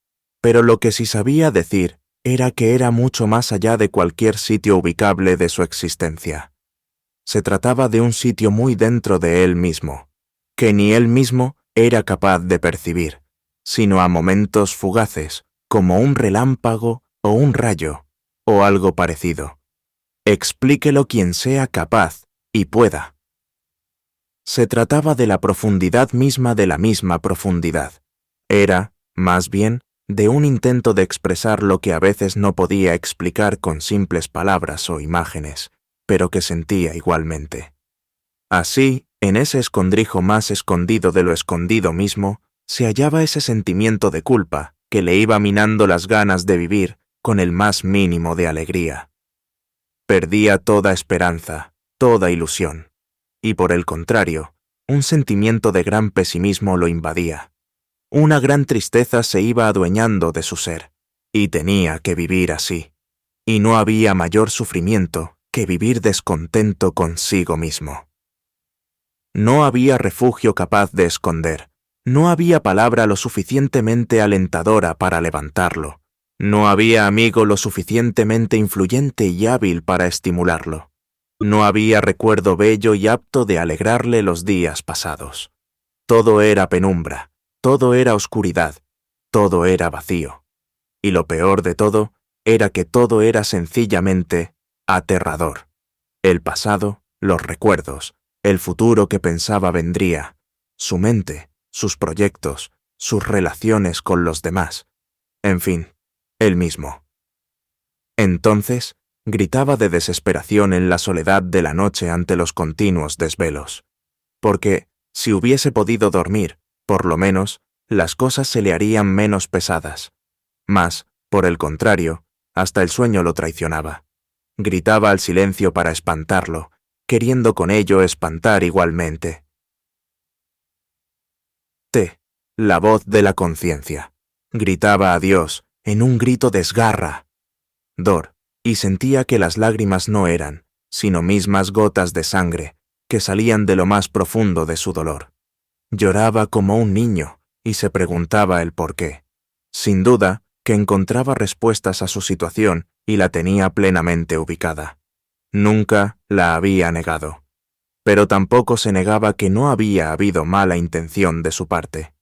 Speaker 1: pero lo que sí sabía decir era que era mucho más allá de cualquier sitio ubicable de su existencia. Se trataba de un sitio muy dentro de él mismo, que ni él mismo era capaz de percibir, sino a momentos fugaces, como un relámpago o un rayo, o algo parecido. Explíquelo quien sea capaz y pueda. Se trataba de la profundidad misma de la misma profundidad. Era, más bien, de un intento de expresar lo que a veces no podía explicar con simples palabras o imágenes, pero que sentía igualmente. Así, en ese escondrijo más escondido de lo escondido mismo, se hallaba ese sentimiento de culpa que le iba minando las ganas de vivir con el más mínimo de alegría. Perdía toda esperanza, toda ilusión, y por el contrario, un sentimiento de gran pesimismo lo invadía. Una gran tristeza se iba adueñando de su ser, y tenía que vivir así. Y no había mayor sufrimiento que vivir descontento consigo mismo. No había refugio capaz de esconder, no había palabra lo suficientemente alentadora para levantarlo, no había amigo lo suficientemente influyente y hábil para estimularlo, no había recuerdo bello y apto de alegrarle los días pasados. Todo era penumbra. Todo era oscuridad, todo era vacío, y lo peor de todo era que todo era sencillamente aterrador. El pasado, los recuerdos, el futuro que pensaba vendría, su mente, sus proyectos, sus relaciones con los demás, en fin, él mismo. Entonces, gritaba de desesperación en la soledad de la noche ante los continuos desvelos, porque, si hubiese podido dormir, por lo menos, las cosas se le harían menos pesadas. Mas, por el contrario, hasta el sueño lo traicionaba. Gritaba al silencio para espantarlo, queriendo con ello espantar igualmente. La voz de la conciencia. Gritaba a Dios en un grito de desgarra. Y sentía que las lágrimas no eran, sino mismas gotas de sangre, que salían de lo más profundo de su dolor. Lloraba como un niño y se preguntaba el por qué. Sin duda que encontraba respuestas a su situación y la tenía plenamente ubicada. Nunca la había negado, pero tampoco se negaba que no había habido mala intención de su parte.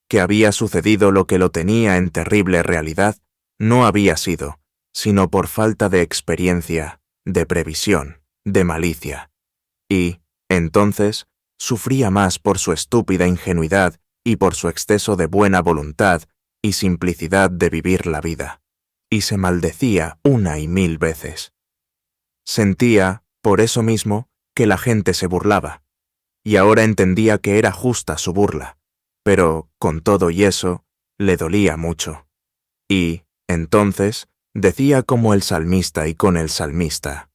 Speaker 1: Que había sucedido lo que lo tenía en terrible realidad no había sido, sino por falta de experiencia, de previsión, de malicia. Y, entonces, sufría más por su estúpida ingenuidad y por su exceso de buena voluntad y simplicidad de vivir la vida, y se maldecía una y mil veces. Sentía, por eso mismo, que la gente se burlaba, y ahora entendía que era justa su burla, pero, con todo y eso, le dolía mucho. Y, entonces, decía como el salmista y con el salmista: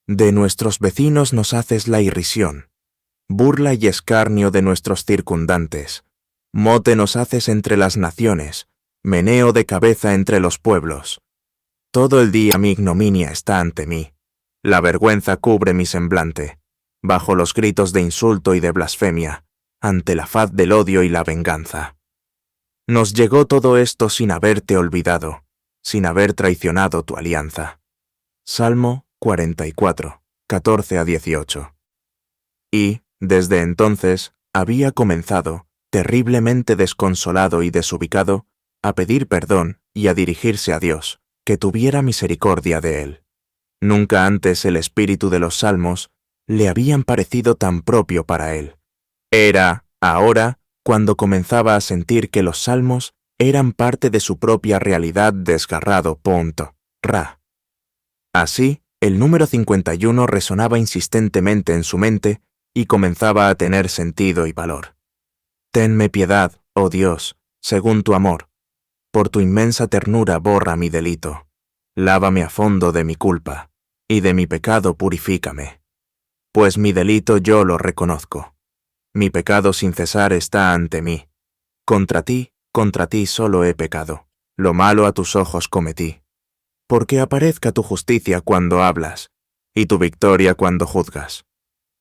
Speaker 1: «De nuestros vecinos nos haces la irrisión, burla y escarnio de nuestros circundantes. Mote nos haces entre las naciones, meneo de cabeza entre los pueblos. Todo el día mi ignominia está ante mí. La vergüenza cubre mi semblante, bajo los gritos de insulto y de blasfemia, ante la faz del odio y la venganza. Nos llegó todo esto sin haberte olvidado, sin haber traicionado tu alianza». Salmo 44, 14 a 18. Y, desde entonces, había comenzado, terriblemente desconsolado y desubicado, a pedir perdón y a dirigirse a Dios, que tuviera misericordia de él. Nunca antes el espíritu de los salmos le habían parecido tan propio para él. Era, ahora, cuando comenzaba a sentir que los salmos eran parte de su propia realidad desgarrado punto, ra. Así, el número 51 resonaba insistentemente en su mente y comenzaba a tener sentido y valor. Tenme piedad, oh Dios, según tu amor. Por tu inmensa ternura borra mi delito. Lávame a fondo de mi culpa, y de mi pecado purifícame. Pues mi delito yo lo reconozco. Mi pecado sin cesar está ante mí. Contra ti solo he pecado. Lo malo a tus ojos cometí. Porque aparezca tu justicia cuando hablas, y tu victoria cuando juzgas.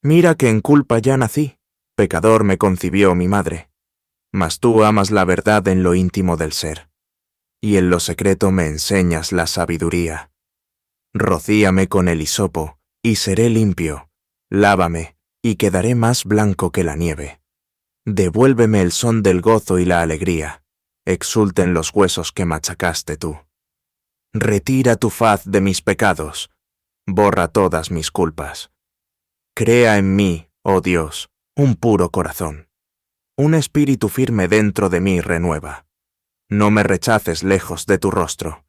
Speaker 1: Mira que en culpa ya nací, pecador me concibió mi madre. Mas tú amas la verdad en lo íntimo del ser, y en lo secreto me enseñas la sabiduría. Rocíame con el hisopo, y seré limpio. Lávame, y quedaré más blanco que la nieve. Devuélveme el son del gozo y la alegría. Exulten los huesos que machacaste tú. Retira tu faz de mis pecados. Borra todas mis culpas. Crea en mí, oh Dios, un puro corazón. Un espíritu firme dentro de mí renueva. No me rechaces lejos de tu rostro.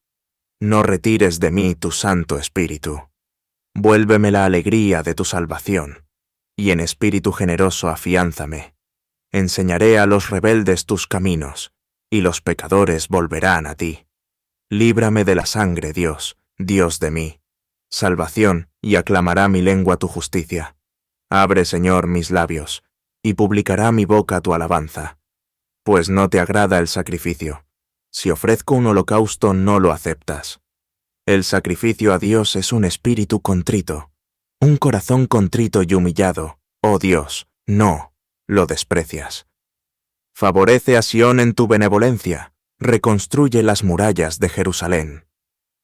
Speaker 1: No retires de mí tu santo espíritu. Vuélveme la alegría de tu salvación, y en espíritu generoso afiánzame. Enseñaré a los rebeldes tus caminos, y los pecadores volverán a ti. Líbrame de la sangre, Dios, Dios de mí. Salvación, y aclamará mi lengua tu justicia. Abre, Señor, mis labios, y publicará mi boca tu alabanza. Pues no te agrada el sacrificio. Si ofrezco un holocausto, no lo aceptas. El sacrificio a Dios es un espíritu contrito, un corazón contrito y humillado. Oh Dios, no, lo desprecias. Favorece a Sión en tu benevolencia, reconstruye las murallas de Jerusalén.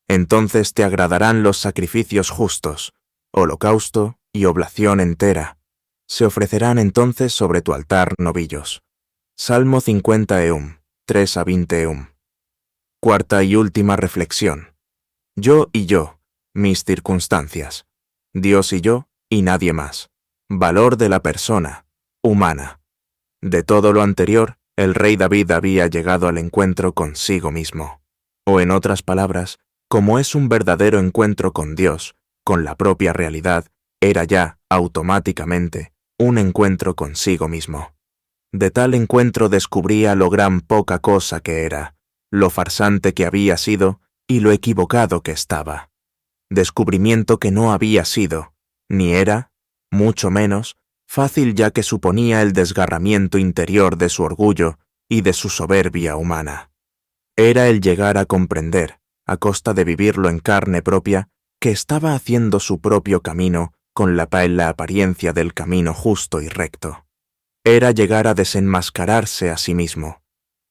Speaker 1: Entonces te agradarán los sacrificios justos, holocausto y oblación entera. Se ofrecerán entonces sobre tu altar novillos. Salmo 50 Eum, 3 a 20 Eum. Cuarta y última reflexión. Yo y yo, mis circunstancias. Dios y yo, y nadie más. Valor de la persona, humana. De todo lo anterior, el rey David había llegado al encuentro consigo mismo. O en otras palabras, como es un verdadero encuentro con Dios, con la propia realidad, era ya, automáticamente, un encuentro consigo mismo. De tal encuentro descubría lo gran poca cosa que era, lo farsante que había sido y lo equivocado que estaba. Descubrimiento que no había sido, ni era, mucho menos, fácil ya que suponía el desgarramiento interior de su orgullo y de su soberbia humana. Era el llegar a comprender, a costa de vivirlo en carne propia, que estaba haciendo su propio camino con la apariencia del camino justo y recto. Era llegar a desenmascararse a sí mismo.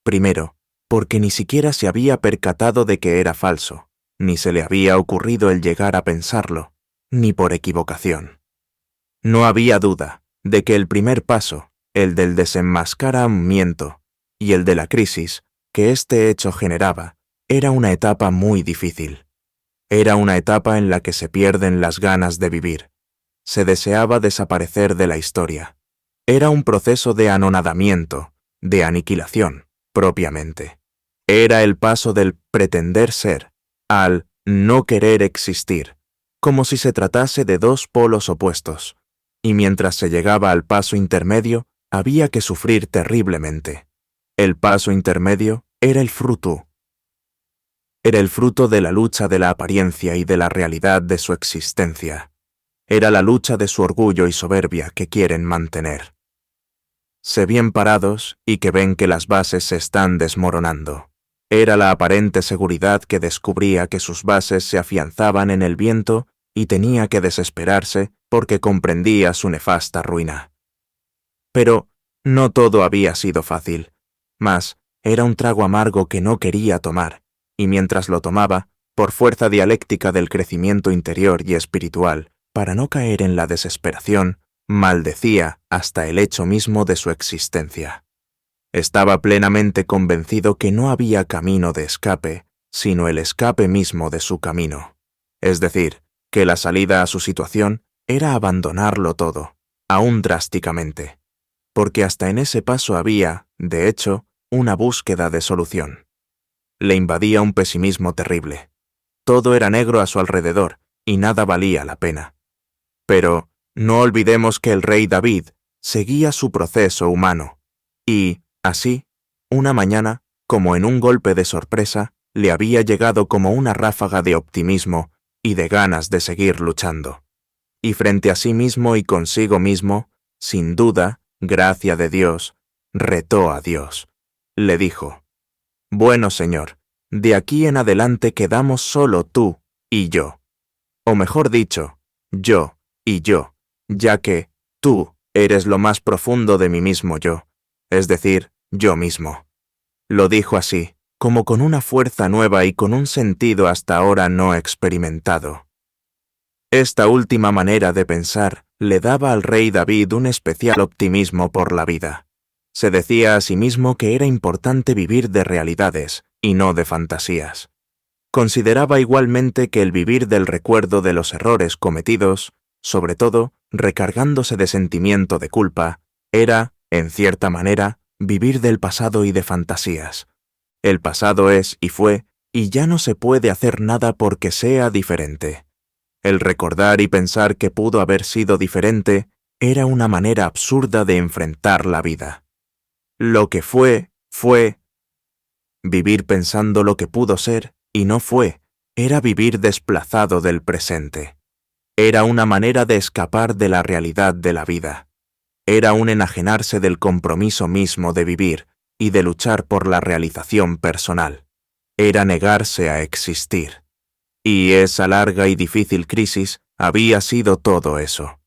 Speaker 1: Primero, porque ni siquiera se había percatado de que era falso, ni se le había ocurrido el llegar a pensarlo, ni por equivocación. No había duda de que el primer paso, el del desenmascaramiento y el de la crisis que este hecho generaba, era una etapa muy difícil. Era una etapa en la que se pierden las ganas de vivir. Se deseaba desaparecer de la historia. Era un proceso de anonadamiento, de aniquilación, propiamente. Era el paso del pretender ser al no querer existir, como si se tratase de dos polos opuestos, y mientras se llegaba al paso intermedio, había que sufrir terriblemente. El paso intermedio era el fruto. Era el fruto de la lucha de la apariencia y de la realidad de su existencia. Era la lucha de su orgullo y soberbia que quieren mantener. Sé bien parados y que ven que las bases se están desmoronando. Era la aparente seguridad que descubría que sus bases se afianzaban en el viento y tenía que desesperarse porque comprendía su nefasta ruina. Pero no todo había sido fácil, mas era un trago amargo que no quería tomar, y mientras lo tomaba, por fuerza dialéctica del crecimiento interior y espiritual, para no caer en la desesperación, maldecía hasta el hecho mismo de su existencia. Estaba plenamente convencido que no había camino de escape, sino el escape mismo de su camino. Es decir, que la salida a su situación era abandonarlo todo, aún drásticamente, porque hasta en ese paso había, de hecho, una búsqueda de solución. Le invadía un pesimismo terrible. Todo era negro a su alrededor y nada valía la pena. Pero no olvidemos que el rey David seguía su proceso humano, y, así, una mañana, como en un golpe de sorpresa, le había llegado como una ráfaga de optimismo y de ganas de seguir luchando. Y frente a sí mismo y consigo mismo, sin duda, gracia de Dios, retó a Dios. Le dijo: «Bueno, Señor, de aquí en adelante quedamos solo tú y yo. O mejor dicho, yo y yo, ya que tú eres lo más profundo de mi mismo yo, es decir, yo mismo». Lo dijo así, como con una fuerza nueva y con un sentido hasta ahora no experimentado. Esta última manera de pensar le daba al rey David un especial optimismo por la vida. Se decía a sí mismo que era importante vivir de realidades y no de fantasías. Consideraba igualmente que el vivir del recuerdo de los errores cometidos, sobre todo recargándose de sentimiento de culpa, era, en cierta manera, vivir del pasado y de fantasías. El pasado es y fue, y ya no se puede hacer nada porque sea diferente. El recordar y pensar que pudo haber sido diferente era una manera absurda de enfrentar la vida. Lo que fue, fue. Vivir pensando lo que pudo ser y no fue, era vivir desplazado del presente. Era una manera de escapar de la realidad de la vida. Era un enajenarse del compromiso mismo de vivir y de luchar por la realización personal. Era negarse a existir. Y esa larga y difícil crisis había sido todo eso.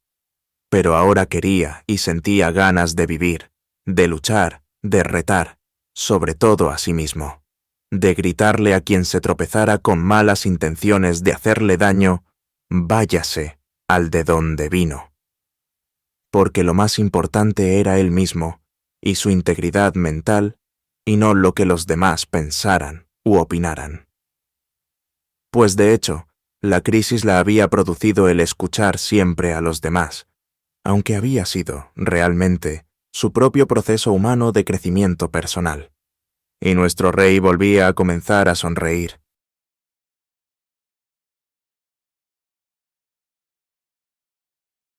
Speaker 1: Pero ahora quería y sentía ganas de vivir, de luchar, de retar, sobre todo a sí mismo, de gritarle a quien se tropezara con malas intenciones de hacerle daño: «Váyase al de donde vino». Porque lo más importante era él mismo y su integridad mental, y no lo que los demás pensaran u opinaran. Pues de hecho, la crisis la había producido el escuchar siempre a los demás, aunque había sido, realmente, su propio proceso humano de crecimiento personal. Y nuestro rey volvía a comenzar a sonreír,